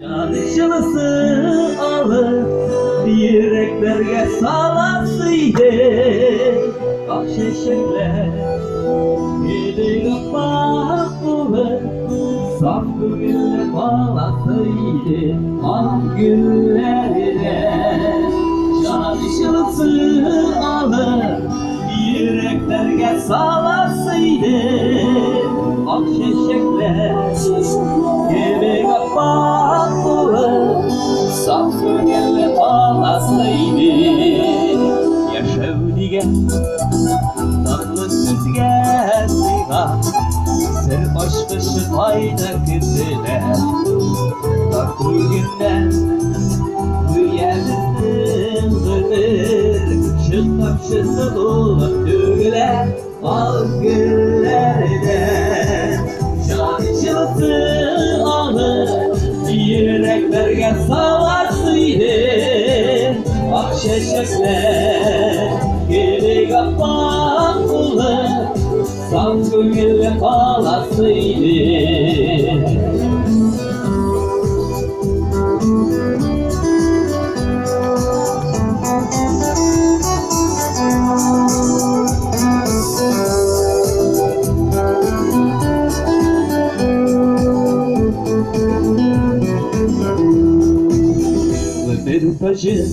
Yanışılısı alır yüreklerge salasıydı. Akşeşekler yedi kapak bulur, saf gülle bağlasıydı ah günlerine. Yanışılısı alır yüreklerge salasıydı. Akşeşekler yedi kapak bulur, saf gönülle bağlasıydı. Yaşav digen tatlı süzge sıyla, sır aşkışı fayda kızılar. Tatlı günden duyarızın zırdır, şıktak şısılık tüyler al güllerde. Şanışılsı alır yüreklerge savaşsıydı. Akşeşekler geri kapak bulur, saf gönülle bağlasıydı. Bir taşı